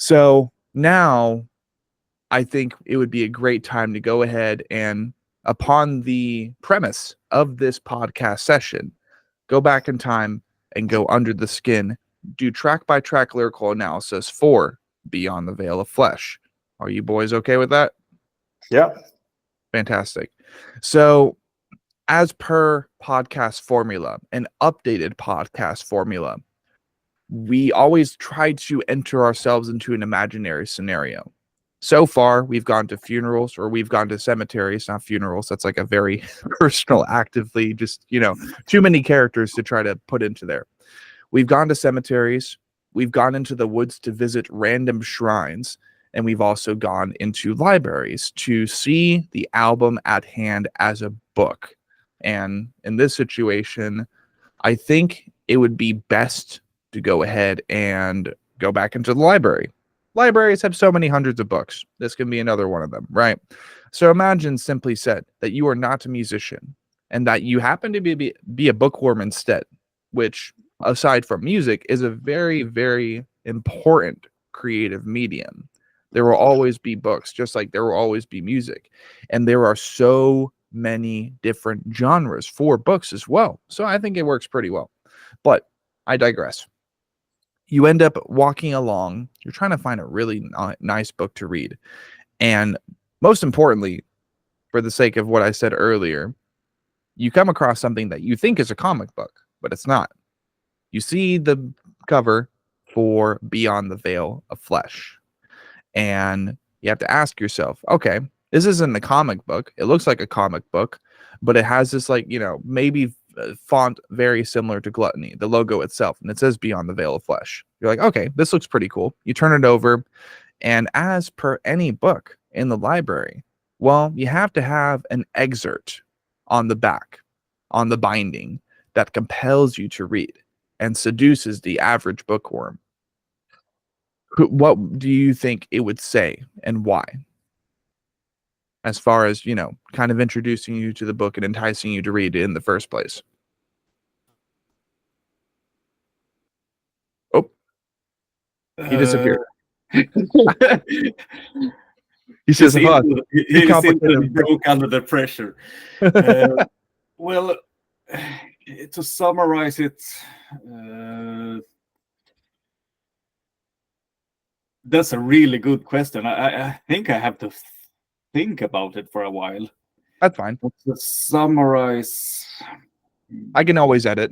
So now I think it would be a great time to go ahead and, upon the premise of this podcast session, go back in time and go under the skin, do track by track lyrical analysis for Beyond the Veil of Flesh. Are you boys okay with that? Yeah. Fantastic. So, as per podcast formula, an updated podcast formula, we always try to enter ourselves into an imaginary scenario. So far, we've gone to funerals, or we've gone to cemeteries, not funerals. That's like a very personal, actively just, too many characters to try to put into there. We've gone to cemeteries. We've gone into the woods to visit random shrines. And we've also gone into libraries to see the album at hand as a book. And in this situation, I think it would be best to go ahead and go back into the library. Libraries have so many hundreds of books. This can be another one of them, right? So imagine, simply said, that you are not a musician and that you happen to be a bookworm instead, which, aside from music, is a very, very important creative medium. There will always be books, just like there will always be music. And there are so many different genres for books as well. So I think it works pretty well. But I digress. You end up walking along. You're trying to find a really nice book to read. And most importantly, for the sake of what I said earlier, you come across something that you think is a comic book, but it's not. You see the cover for Beyond the Veil of Flesh. And you have to ask yourself, okay, this isn't a comic book. It looks like a comic book, but it has this, maybe font very similar to Gluttony, the logo itself, and it says Beyond the Veil of Flesh. You're like, okay, this looks pretty cool. You turn it over, and as per any book in the library, well, you have to have an excerpt on the back, on the binding, that compels you to read and seduces the average bookworm. What do you think it would say, and why? As far as, kind of introducing you to the book and enticing you to read it in the first place. Oh, he disappeared. He says, he broke under the pressure. Well, to summarize it, that's a really good question. I think I have to think about it for a while. That's fine. To summarize, I can always edit.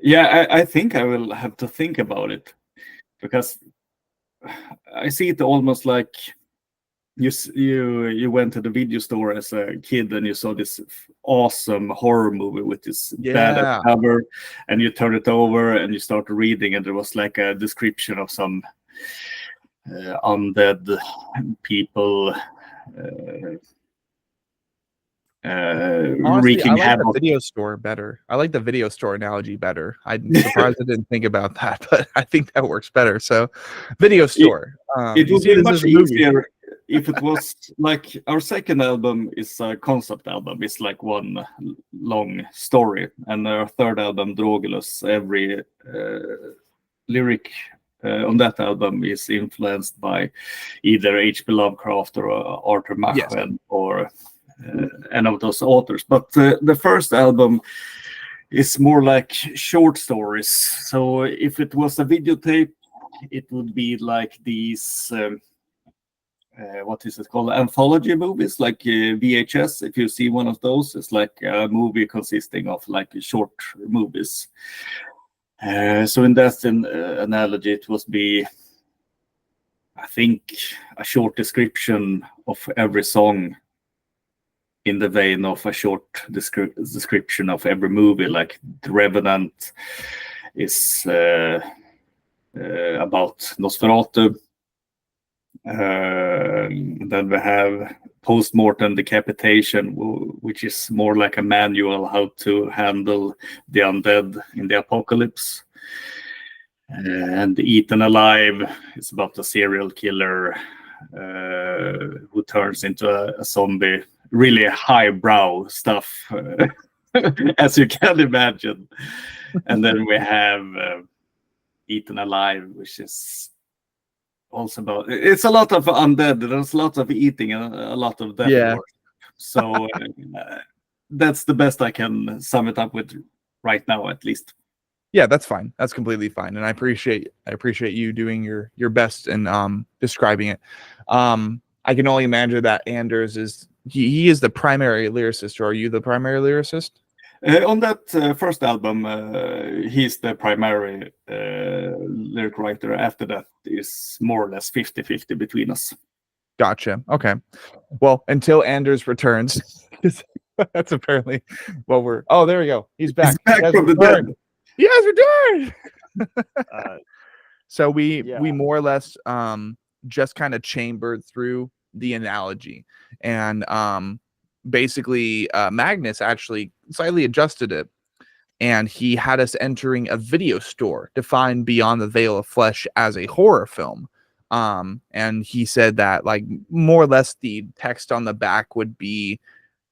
Yeah, I think I will have to think about it, because I see it almost like you went to the video store as a kid and you saw this awesome horror movie with this bad cover, and you turn it over and you start reading, and there was like a description of some undead people honestly, wreaking havoc. The video store better. I like the video store analogy better. I'm surprised I didn't think about that, but I think that works better. So, video store. It would be much easier if it was like our second album is a concept album. It's like one long story, and our third album, Drogulus, every lyric on that album is influenced by either H.P. Lovecraft or Arthur Machen or any of those authors. But the first album is more like short stories. So if it was a videotape, it would be like these what is it called, anthology movies, like VHS. If you see one of those, it's like a movie consisting of like short movies. So in that analogy, it would be, I think, a short description of every song in the vein of a short description of every movie. Like The Revenant is about Nosferatu. Then we have Postmortem Decapitation, which is more like a manual how to handle the undead in the apocalypse. And Eaten Alive is about a serial killer who turns into a zombie. Really highbrow stuff, as you can imagine. And then we have Eaten Alive, which is also about it's a lot of undead. There's a lot of eating and a lot of death. Yeah. So that's the best I can sum it up with right now, at least. Yeah, that's fine. That's completely fine, and I appreciate you doing your best in describing it. I can only imagine that Anders is he is the primary lyricist, or are you the primary lyricist? On that first album, he's the primary lyric writer. After that is more or less 50-50 between us. Gotcha. Okay. Well, until Anders returns, that's apparently what we're. Oh, there we go. He's back. He's back from the dead. He has returned. So we more or less just kind of chambered through the analogy, and basically Magnus actually slightly adjusted it, and he had us entering a video store to find Beyond the Veil of Flesh as a horror film. And he said that like more or less the text on the back would be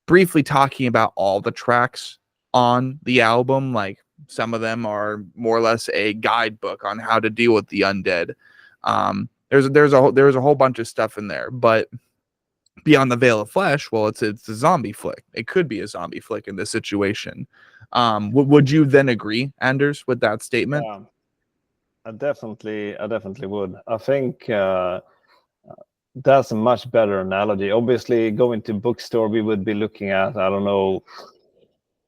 briefly talking about all the tracks on the album. Like some of them are more or less a guidebook on how to deal with the undead. There's a whole bunch of stuff in there, but Beyond the Veil of Flesh, well, it's a zombie flick. It could be a zombie flick in this situation. Would you then agree, Anders, with that statement? I definitely would. I think that's a much better analogy. Obviously, going to bookstore, we would be looking at, I don't know,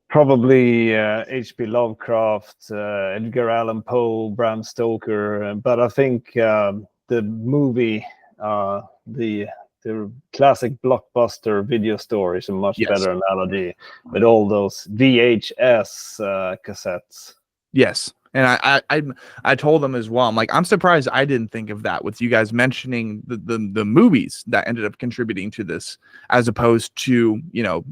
probably H.P. Lovecraft, Edgar Allan Poe, Bram Stoker. But I think the movie, the classic blockbuster video store is a much better analogy with all those VHS cassettes. Yes. And I told them as well. I'm like, I'm surprised I didn't think of that with you guys mentioning the movies that ended up contributing to this, as opposed to, you know,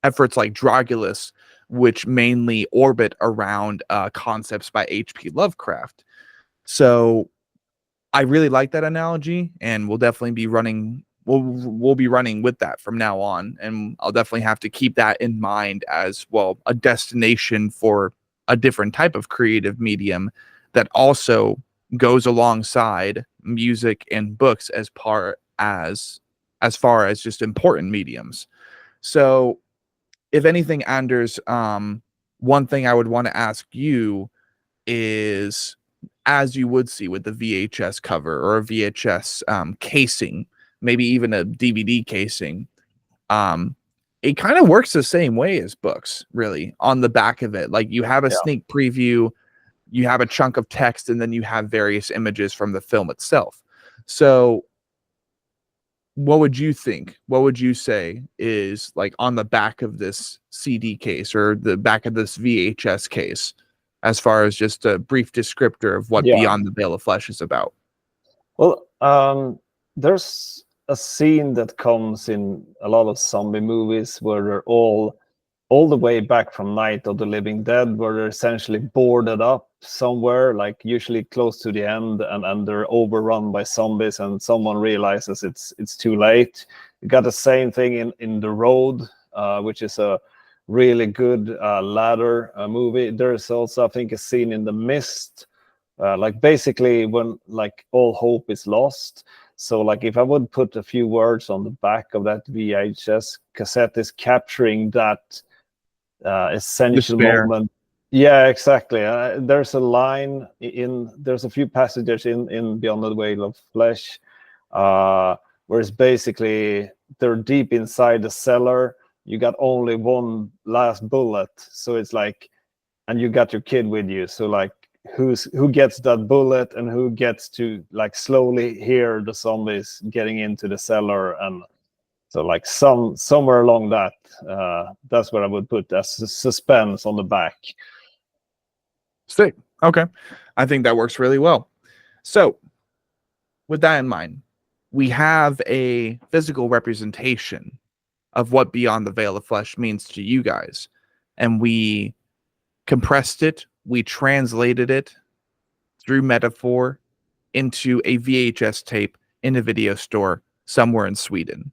efforts like Drogulus, which mainly orbit around concepts by H.P. Lovecraft. So I really like that analogy, and we'll definitely be running. We'll be running with that from now on, and I'll definitely have to keep that in mind as well, a destination for a different type of creative medium that also goes alongside music and books as far as just important mediums. So if anything, Anders, one thing I would want to ask you is, as you would see with the VHS cover or a VHS casing, maybe even a DVD casing, it kind of works the same way as books, really, on the back of it. Like you have a sneak preview, you have a chunk of text, and then you have various images from the film itself. So what would you think? What would you say is like on the back of this CD case or the back of this VHS case, as far as just a brief descriptor of what Beyond the Veil of Flesh is about? Well, there's a scene that comes in a lot of zombie movies where they're all the way back from Night of the Living Dead, where they're essentially boarded up somewhere, like usually close to the end, and they're overrun by zombies, and someone realizes it's too late. You got the same thing in The Road, which is a really good ladder movie. There's also, I think, a scene in The Mist, like basically when like all hope is lost. So like if I would put a few words on the back of that VHS cassette, is capturing that essential moment. Yeah, exactly. There's a line there's a few passages in Beyond the Veil of Flesh where it's basically they're deep inside the cellar. You got only one last bullet. So it's like, and you got your kid with you. So like, who gets that bullet and who gets to like slowly hear the zombies getting into the cellar. And so like somewhere along that, that's what I would put as suspense on the back. Sick. Okay. I think that works really well. So with that in mind, we have a physical representation of what Beyond the Veil of Flesh means to you guys. And we compressed it, we translated it through metaphor into a VHS tape in a video store somewhere in Sweden.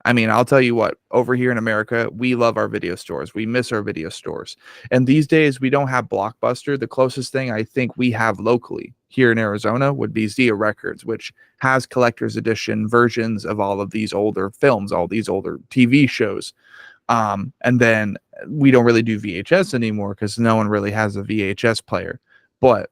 I mean, I'll tell you what, over here in America, we love our video stores. We miss our video stores. And these days, we don't have Blockbuster. The closest thing I think we have locally here in Arizona would be Zia Records, which has collector's edition versions of all of these older films, all these older TV shows. And then we don't really do VHS anymore because no one really has a VHS player. But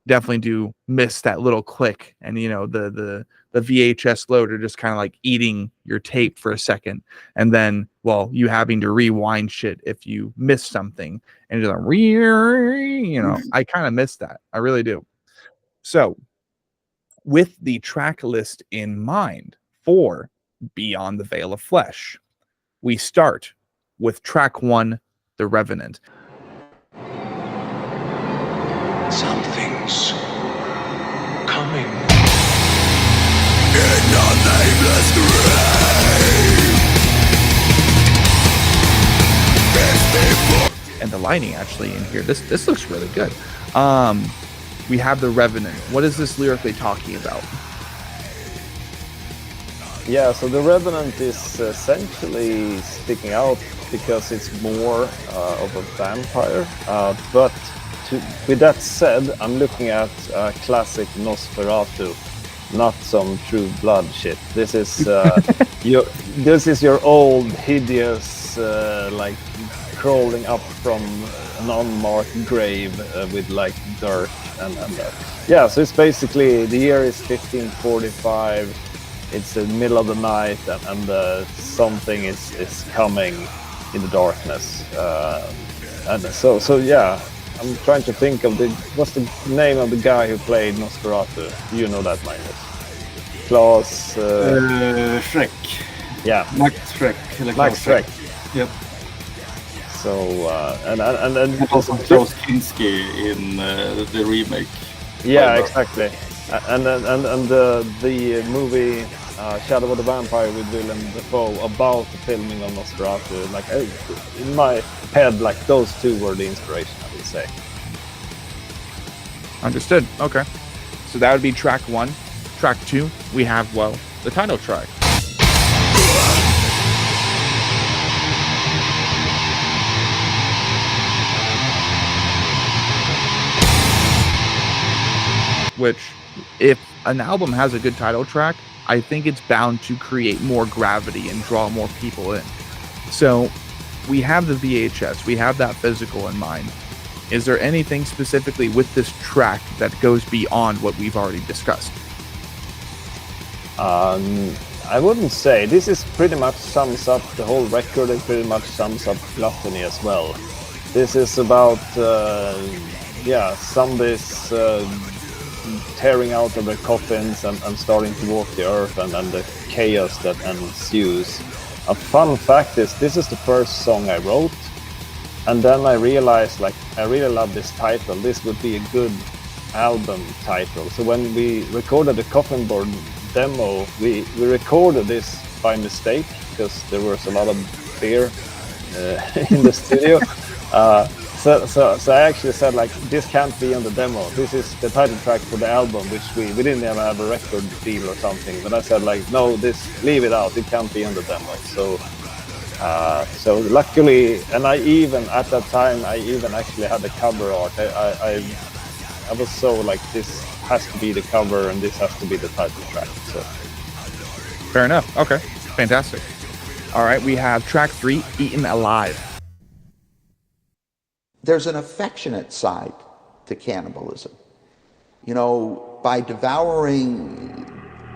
definitely do miss that little click, and the VHS loader just kind of like eating your tape for a second, and then you having to rewind shit if you miss something, and just like, I kind of miss that. I really do. So with the track list in mind for Beyond the Veil of Flesh, we start with track 1, The Revenant. Something's coming. In the nameless grave. And the lighting actually in here, this looks really good. We have The Revenant. What is this lyrically talking about? Yeah, so The Revenant is essentially sticking out because it's more of a vampire, but with that said, I'm looking at classic Nosferatu, not some True Blood shit. This is your old hideous like crawling up from an unmarked grave with like dirt and yeah. So it's basically the year is 1545. It's the middle of the night and something is coming in the darkness, and so yeah. I'm trying to think of what's the name of the guy who played Nosferatu? Do you know that, Magnus? Klaus... Schreck. Yeah. Max Schreck. Max Schreck. Yep. So, and also Klaus Kinski in the remake. Yeah, exactly. And the movie Shadow of the Vampire with Willem Dafoe about the filming of Nosferatu. Like in my head, like those two were the inspiration, I would say. Understood. Okay. So that would be track 1. Track 2, we have, the title track. Which, if an album has a good title track, I think it's bound to create more gravity and draw more people in. So we have the VHS, we have that physical in mind. Is there anything specifically with this track that goes beyond what we've already discussed? I wouldn't say. This is pretty much sums up the whole record and pretty much sums up Gluttony as well. This is about, zombies tearing out of their coffins and starting to walk the earth and the chaos that ensues. A fun fact is, this is the first song I wrote, and then I realized, like, I really love this title. This would be a good album title. So when we recorded the Coffin Board demo, we recorded this by mistake because there was a lot of beer in the studio. So I actually said, like, this can't be on the demo. This is the title track for the album, which we didn't even have a record deal or something. But I said, like, no, leave it out. It can't be on the demo. So luckily, and I even at that time actually had the cover art. I was so like, this has to be the cover and this has to be the title track. So fair enough. Okay, fantastic. All right, we have track 3, Eaten Alive. There's an affectionate side to cannibalism. By devouring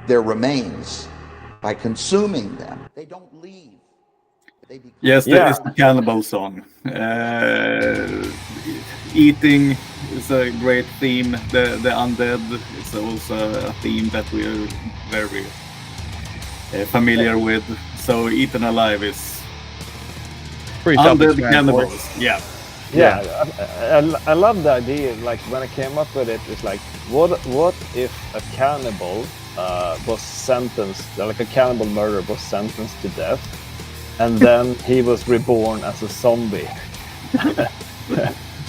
their remains, by consuming them, they don't leave. Yes, that is the cannibal song. Eating is a great theme. The undead is also a theme that we are very familiar with. So Eaten Alive is pretty undead cannibals. Yeah. Yeah, I love the idea. Like, when I came up with it, it's like, what if a cannibal was sentenced, like a cannibal murderer was sentenced to death, and then he was reborn as a zombie.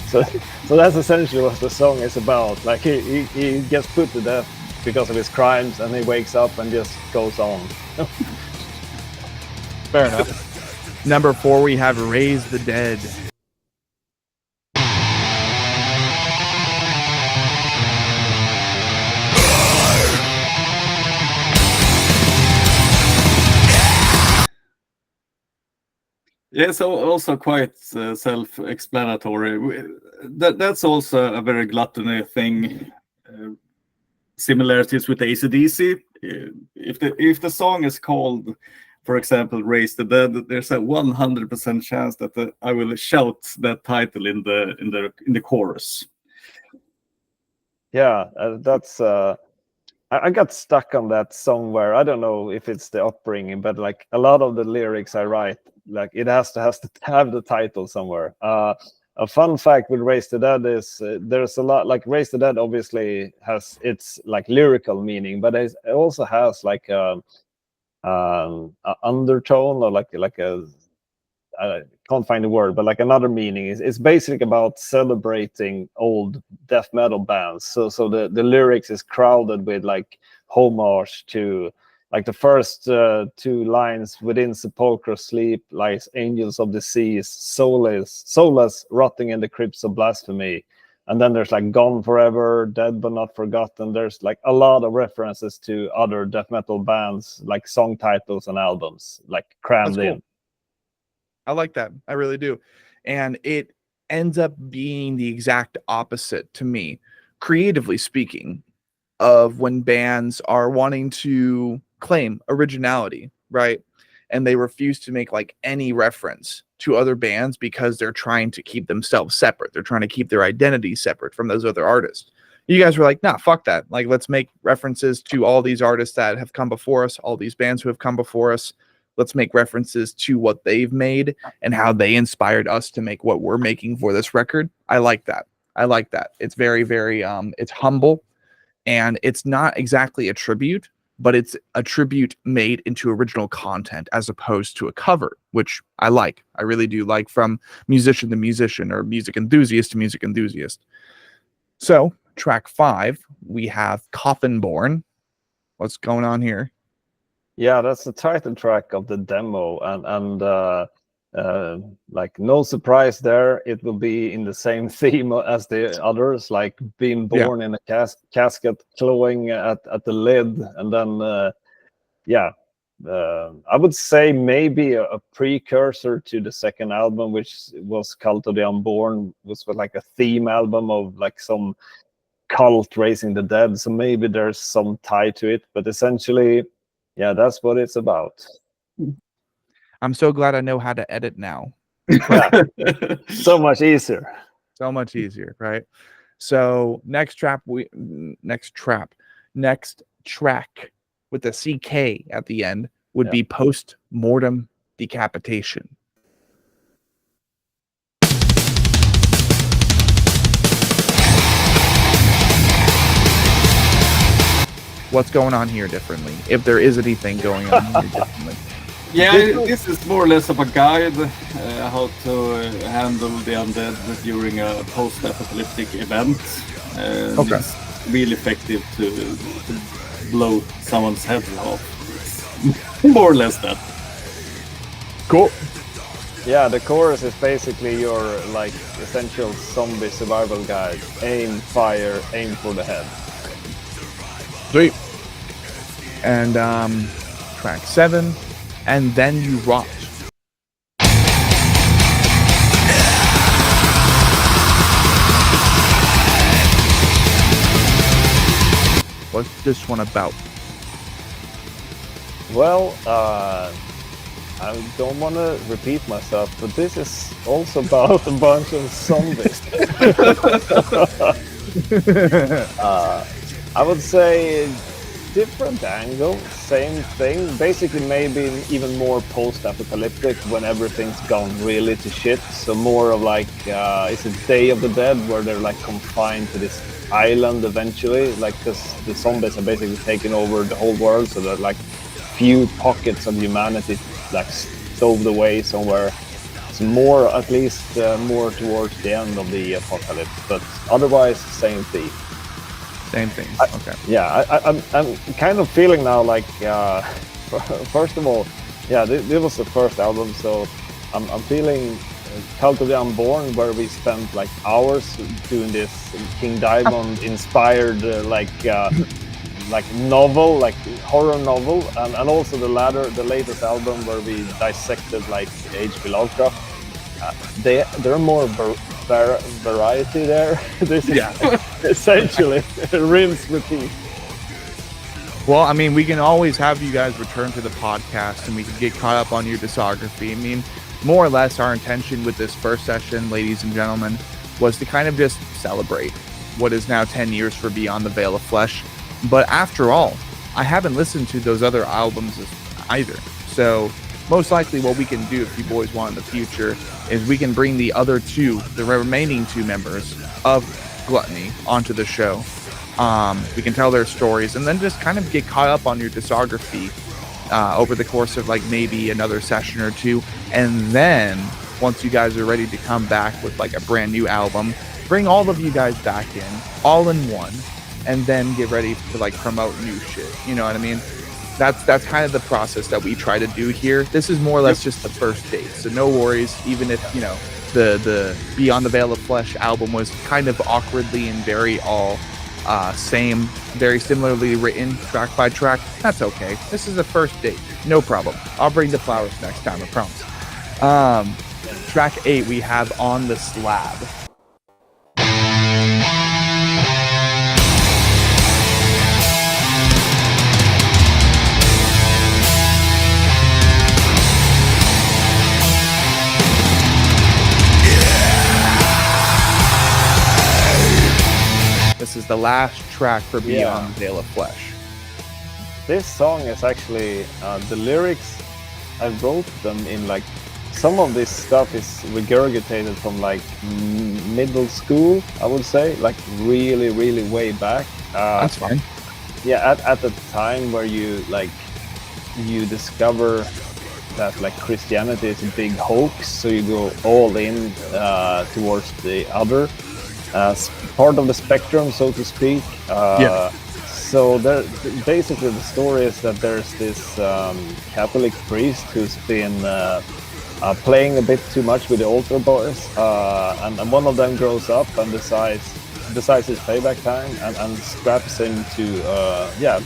so that's essentially what the song is about. Like, he gets put to death because of his crimes, and he wakes up and just goes on. Fair enough. Number 4, we have Raise the Dead. Yeah, so also quite self-explanatory. That's also a very Gluttony thing. Similarities with AC/DC. If the song is called, for example, "Raise the Dead," there's a 100% chance that I will shout that title in the chorus. Yeah, that's. I got stuck on that somewhere. I don't know if it's the upbringing, but like a lot of the lyrics I write, like it has to have the title somewhere. A fun fact with Raise the Dead is there's a lot, like Raise the Dead obviously has its like lyrical meaning, but it also has like a undertone or like a I can't find the word, but like another meaning is it's basically about celebrating old death metal bands. So the lyrics is crowded with like homage to like the first 2 lines: "Within sepulchral sleep lies angels of disease, soulless rotting in the crypts of blasphemy." And then there's like "Gone forever, dead but not forgotten." There's like a lot of references to other death metal bands, like song titles and albums, like crammed That's cool. in. I like that. I really do. And it ends up being the exact opposite to me, creatively speaking, of when bands are wanting to claim originality, right? And they refuse to make like any reference to other bands because they're trying to keep themselves separate. They're trying to keep their identity separate from those other artists. You guys were like, nah, fuck that. Like, let's make references to all these artists that have come before us, all these bands who have come before us. Let's make references to what they've made and how they inspired us to make what we're making for this record. I like that. I like that. It's very, very, it's humble, and it's not exactly a tribute, but it's a tribute made into original content as opposed to a cover, which I like. I really do like, from musician to musician, or music enthusiast to music enthusiast. So track 5, we have Coffin Born. What's going on here? Yeah, that's the title track of the demo, and like no surprise there, it will be in the same theme as the others, like being born in a casket, clawing at the lid, and then I would say maybe a precursor to the second album, which was Cult of the Unborn, was like a theme album of like some cult raising the dead. So maybe there's some tie to it, but essentially, yeah, that's what it's about. I'm so glad I know how to edit now. So much easier. So much easier, right? So next track with the CK at the end would be Post-Mortem Decapitation. What's going on here differently? If there is anything going on here differently. Yeah, this is more or less of a guide how to handle the undead during a post-apocalyptic event. Okay. It's really effective to blow someone's head off. More or less that. Cool. Yeah, the chorus is basically your like essential zombie survival guide. Aim, fire, aim for the head. Sweet. And track 7, And Then You Rot. What's this one about? Well, I don't want to repeat myself, but this is also about a bunch of zombies. I would say different angle, same thing. Basically, maybe even more post-apocalyptic when everything's gone really to shit. So more of like, is it Day of the Dead, where they're like confined to this island eventually, like because the zombies are basically taking over the whole world. So there are like few pockets of humanity like stowed away somewhere. So more, at least more towards the end of the apocalypse, but otherwise same theme. Same thing. Okay. I'm kind of feeling now like, first of all, yeah, this was the first album, so I'm feeling Cult of the Unborn, where we spent like hours doing this King Diamond inspired like novel, like horror novel, and also the latest album where we dissected like H.P. Lovecraft. There are more variety there. This is essentially rinse repeat. Well, I mean, we can always have you guys return to the podcast and we can get caught up on your discography. I mean, more or less our intention with this first session, ladies and gentlemen, was to kind of just celebrate what is now 10 years for Beyond the Veil of Flesh. But after all, I haven't listened to those other albums either. So most likely what we can do if you boys want in the future is we can bring the remaining two members of Gluttony onto the show. We can tell their stories and then just kind of get caught up on your discography over the course of like maybe another session or two. And then once you guys are ready to come back with like a brand new album, bring all of you guys back in all in one, and then get ready to like promote new shit. You know what I mean? That's kind of the process that we try to do here. This is more or less just the first date, so no worries. Even if, you know, the Beyond the Veil of Flesh album was kind of awkwardly and very very similarly written track by track, that's okay. This is the first date, no problem. I'll bring the flowers next time, I promise. Track 8 we have On the Slab. This is the last track for Beyond the Veil of Flesh. This song is actually, the lyrics, I wrote them in like, some of this stuff is regurgitated from like middle school, I would say, like really, really way back. That's fine. Yeah, at the time where you discover that like Christianity is a big hoax, so you go all in towards the other part of the spectrum, so to speak. So basically the story is that there's this Catholic priest who's been playing a bit too much with the altar boys, and one of them grows up and decides it's payback time, and straps him to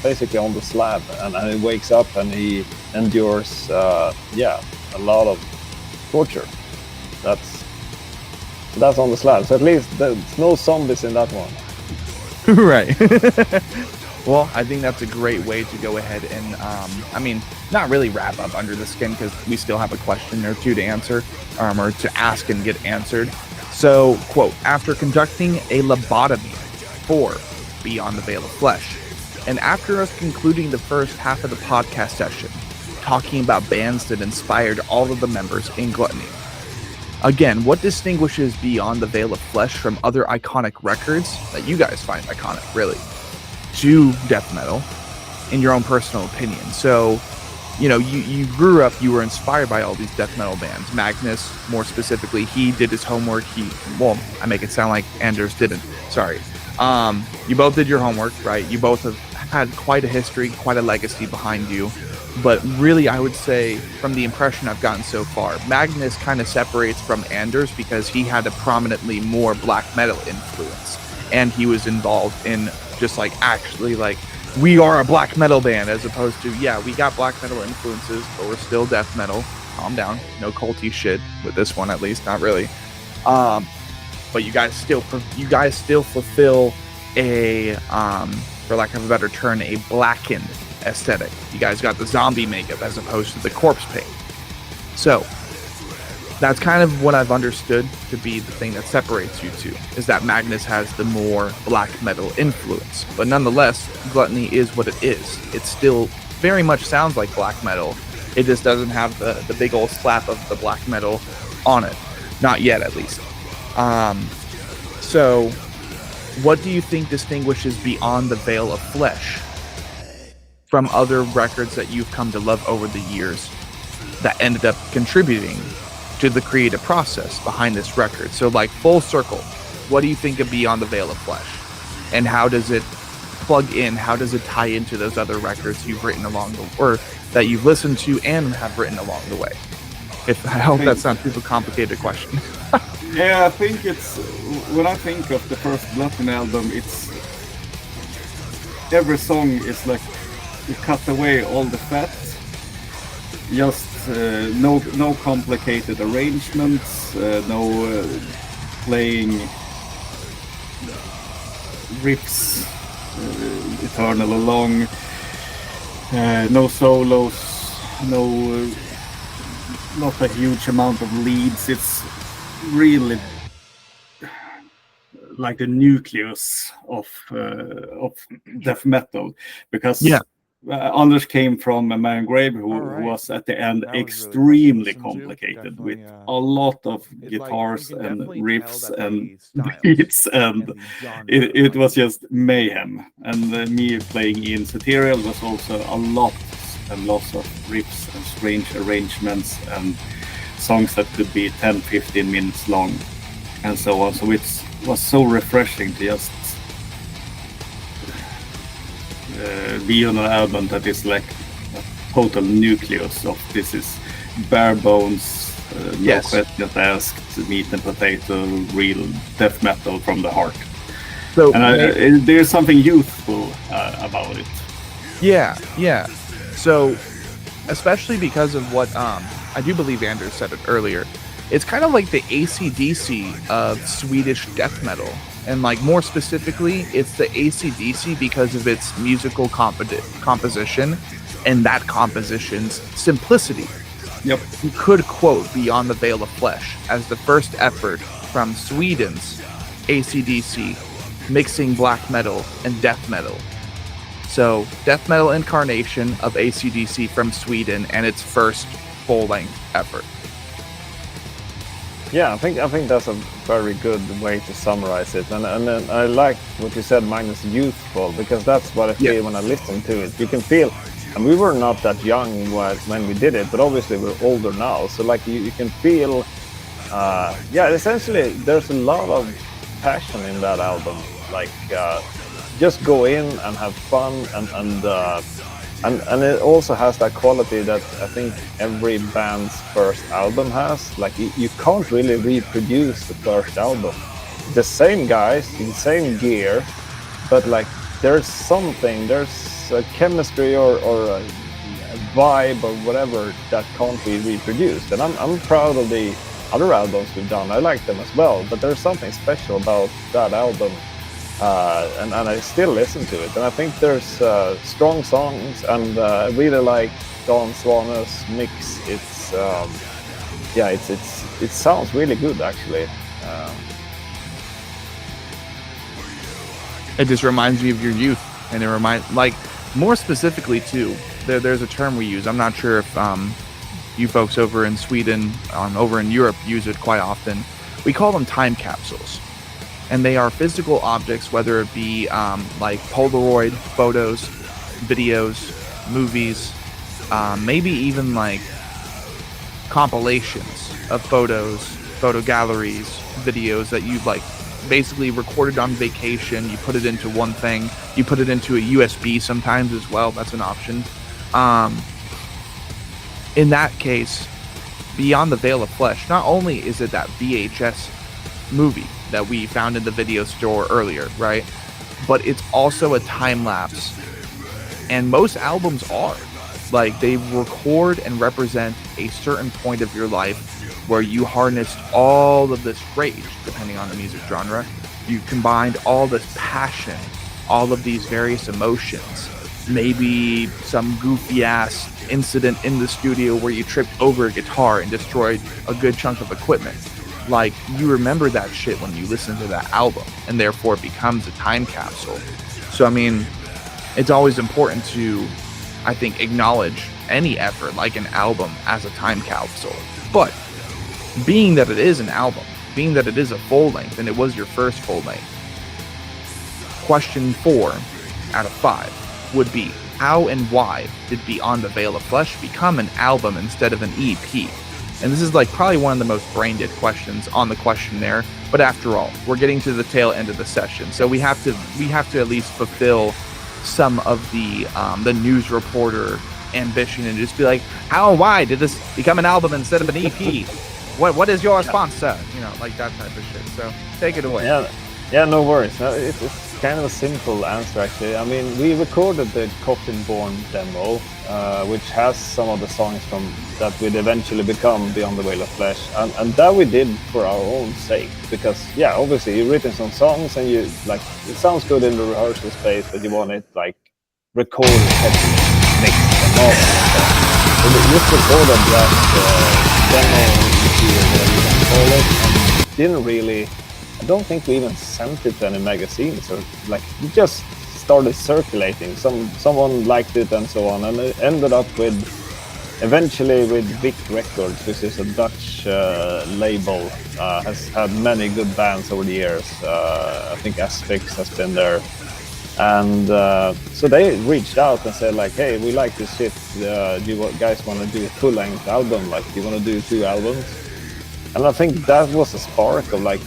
basically on the slab, and he wakes up and he endures a lot of torture. That's On the Slab. So at least there's no zombies in that one. Right. Well, I think that's a great way to go ahead and, I mean, not really wrap up Under the Skin, because we still have a question or two to answer, or to ask and get answered. So, quote, after conducting a lobotomy for Beyond the Veil of Flesh, and after us concluding the first half of the podcast session, talking about bands that inspired all of the members in Gluttony. Again, what distinguishes Beyond the Veil of Flesh from other iconic records that you guys find iconic, really, to death metal, in your own personal opinion? So, you know, you grew up, you were inspired by all these death metal bands. Magnus, more specifically, he did his homework. I make it sound like Anders didn't. Sorry. You both did your homework, right? You both have had quite a history, quite a legacy behind you. But really, I would say, from the impression I've gotten so far, Magnus kind of separates from Anders because he had a prominently more black metal influence. And he was involved in just like actually like, we are a black metal band, as opposed to, we got black metal influences, but we're still death metal. Calm down. No culty shit with this one, at least. Not really. But you guys still fulfill a, for lack of a better term, a blackened aesthetic. You guys got the zombie makeup as opposed to the corpse paint. So that's kind of what I've understood to be the thing that separates you two, is that Magnus has the more black metal influence. But nonetheless, Gluttony is what it is. It still very much sounds like black metal. It just doesn't have the big old slap of the black metal on it. Not yet, at least. So what do you think distinguishes Beyond the Veil of Flesh from other records that you've come to love over the years that ended up contributing to the creative process behind this record? So like full circle, what do you think of Beyond the Veil of Flesh, and how does it plug in? How does it tie into those other records you've written along the, or that you've listened to and have written along the way? If I hope that's not too complicated question. Yeah, I think it's, when I think of the first Gluttony album, it's every song is like you cut away all the fat, just no complicated arrangements, no playing riffs eternal along, no solos, not a huge amount of leads. It's really like the nucleus of death metal, because Anders came from a Man Grave who was at the end extremely complicated with a lot of guitars and riffs and beats, and it was just mayhem. And me playing in Ceterial was also a lot and lots of riffs and strange arrangements and songs that could be 10-15 minutes long and so on. So it was so refreshing to just be on an album that is like a total nucleus of this is bare bones, no questions asked, meat and potato, real death metal from the heart. So, and there's something youthful about it. Yeah. So, especially because of what I do believe Anders said it earlier, it's kind of like the AC/DC of Swedish death metal. And like more specifically, it's the AC/DC because of its musical composition and that composition's simplicity. Yep. You could quote Beyond the Veil of Flesh as the first effort from Sweden's AC/DC mixing black metal and death metal. So, death metal incarnation of AC/DC from Sweden and its first full-length effort. Yeah, I think that's a very good way to summarize it, and I like what you said, Magnus, youthful, because that's what I feel when I listen to it. You can feel, and we were not that young when we did it, but obviously we're older now. So like you can feel, essentially there's a lot of passion in that album. Like just go in and have fun, and it also has that quality that I think every band's first album has. Like you can't really reproduce the first album. The same guys, the same gear, but like there's a chemistry or a vibe or whatever that can't be reproduced. And I'm proud of the other albums we've done. I like them as well, but there's something special about that album. And I still listen to it, and I think there's strong songs, and I really like Don Svane's mix. It sounds really good actually. It just reminds me of your youth, and it reminds, like, more specifically too. There's a term we use. I'm not sure if you folks over in Sweden, over in Europe, use it quite often. We call them time capsules. And they are physical objects, whether it be like Polaroid photos, videos, movies, maybe even like compilations of photos, photo galleries, videos that you've like basically recorded on vacation. You put it into one thing. You put it into a USB sometimes as well. That's an option. In that case, Beyond the Veil of Flesh, not only is it that VHS movie that we found in the video store earlier, right? But it's also a time lapse. And most albums are. Like, they record and represent a certain point of your life where you harnessed all of this rage, depending on the music genre. You combined all this passion, all of these various emotions. Maybe some goofy ass incident in the studio where you tripped over a guitar and destroyed a good chunk of equipment. Like, you remember that shit when you listen to that album, and therefore it becomes a time capsule. So, I mean, it's always important to, I think, acknowledge any effort like an album as a time capsule. But being that it is an album, being that it is a full length, and it was your first full length, question 4 out of 5 would be, how and why did Beyond the Veil of Flesh become an album instead of an EP? And this is like probably one of the most brain-dead questions on the questionnaire. But after all, we're getting to the tail end of the session, so we have to at least fulfill some of the news reporter ambition and just be like, how and why did this become an album instead of an EP? What is your response, sir? You know, like that type of shit. So take it away. Yeah, no worries. It's kind of a simple answer, actually. I mean, we recorded the Coffin-Born demo, which has some of the songs from that would eventually become Beyond the Veil of Flesh, and that we did for our own sake, because obviously you've written some songs and you like it sounds good in the rehearsal space, but you want it like recorded, mixed, and all that. So we just recorded that demo, whatever you can call it, and didn't really. I don't think we even sent it to any magazines, or like it just started circulating. Someone liked it and so on, and it ended up with eventually with Vic Records, which is a Dutch label, has had many good bands over the years. I think Asphyx has been there, and so they reached out and said like, hey, we like this shit, do you guys want to do a full-length album, like do you want to do 2 albums? And I think that was a spark of like,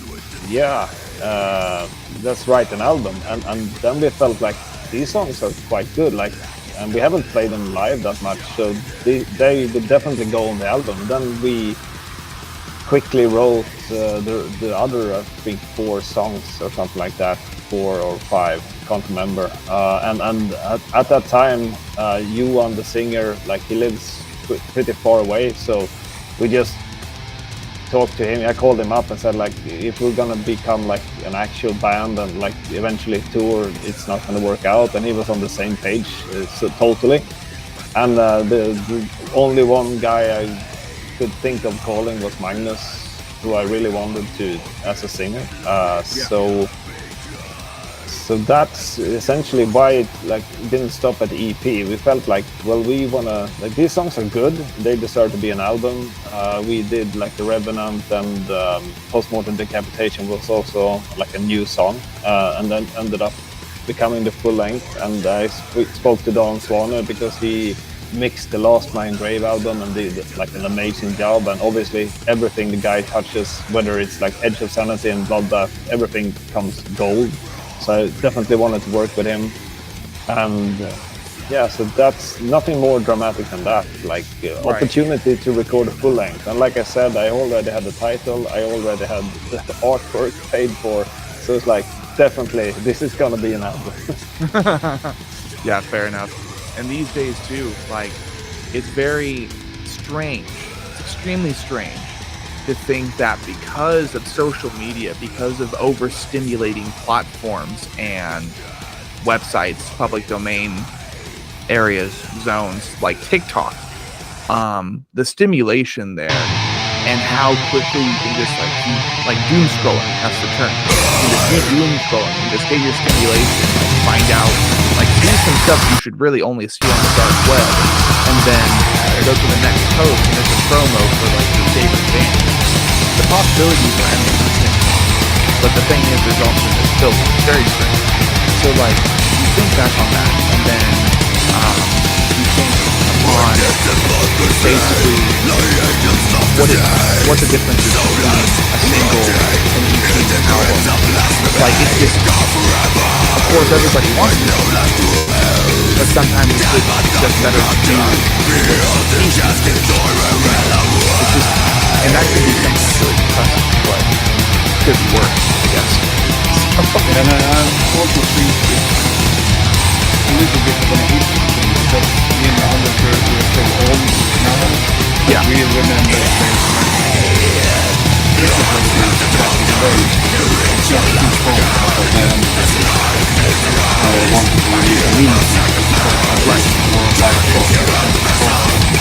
let's write an album, and then we felt like these songs are quite good, like, and we haven't played them live that much, so they would definitely go on the album. Then we quickly wrote the other, I think, 4 songs or something like that, 4 or 5, can't remember. And at that time, Johan, the singer, like he lives pretty far away, so we just talked to him. I called him up and said like, if we're gonna become like an actual band and like eventually tour, it's not gonna work out. And he was on the same page, so totally. And the only one guy I could think of calling was Magnus, who I really wanted to as a singer. So that's essentially why it like didn't stop at the EP. We felt like, well, we wanna, like, these songs are good, they deserve to be an album. We did like The Revenant, and Postmortem Decapitation was also like a new song, and then ended up becoming the full length. And I spoke to Dan Swanner because he mixed the Last Man Grave album and did like an amazing job. And obviously everything the guy touches, whether it's like Edge of Sanity and Bloodbath, everything comes gold. So I definitely wanted to work with him, and so that's nothing more dramatic than that. Like opportunity to record a full length, and like I said, I already had the title, I already had the artwork paid for, so it's like definitely this is gonna be an album. Yeah, fair enough. And these days too, like it's very strange, it's extremely strange to think that because of social media, because of overstimulating platforms and websites, public domain areas, zones like TikTok, the stimulation there and how quickly you can just like doom scrolling, that's the term. You can just do doom scrolling and just get your stimulation and find out, like, see some stuff you should really only see on the dark web, and then go to the next post and it's a promo for like your favorite band. The possibilities are endless, but the thing is, there's also this filter. It's very strange. So like, you think back on that, and then you think on basically what the difference is between a single and an album. Like, it's just, of course, everybody wants it, but sometimes it's just better to do it's just, and that could be something really impressive, but it could be worse, I guess. And I also think it's a little bit of an issue because me and my other girls are so old now. Yeah. We remember things like this is what it is back in the day. It's just too strong for them. I wanted to release a music I'd like more live talk.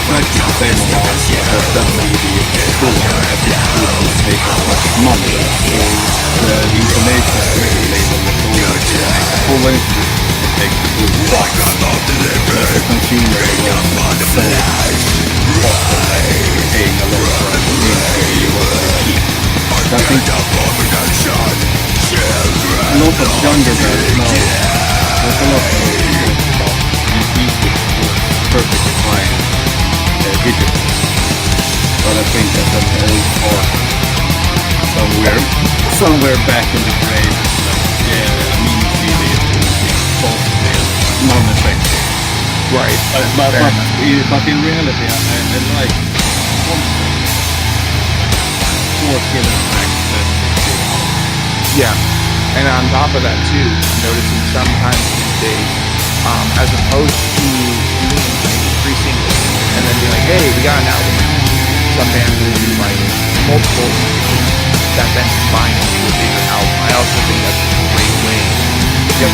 Like the same amount, but definitely the full episode will take as much money. So the information label was full length to take the full price. As a consumer, it was so often paying a lot for the music you wanted to keep. I think a lot of younger bands now, there's a lot of talk about music was perfectly fine. Digital. But I think that an old part somewhere back in the grave, like, I mean, CD is possibly non-effective. Right. But in reality, I like concept. More killer effects than Yeah. And on top of that too, I'm noticing sometimes these days, as opposed to doing increasing and then being like, hey, we got an album. Some bands will do like multiple EPs that then combine into a bigger album. I also think that's a great way to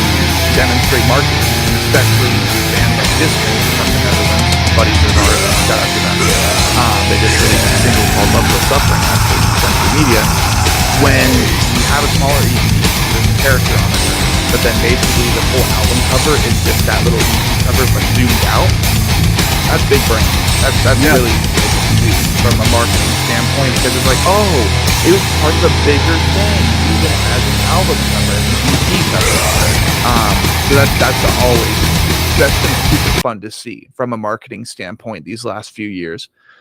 demonstrate marketing, especially bands like Dissected from the Netherlands. Buddies of ours, shout out to them. They just released a single called Love Will Suffering actually on social media. When you have a smaller EP, there's a character on it, but then basically the whole album cover is just that little EP cover but zoomed out. That's big brain. That's really good to do from a marketing standpoint, because it's like, oh, it was part of a bigger thing, even as an album cover, as an EP cover. So that's been super fun to see from a marketing standpoint these last few years.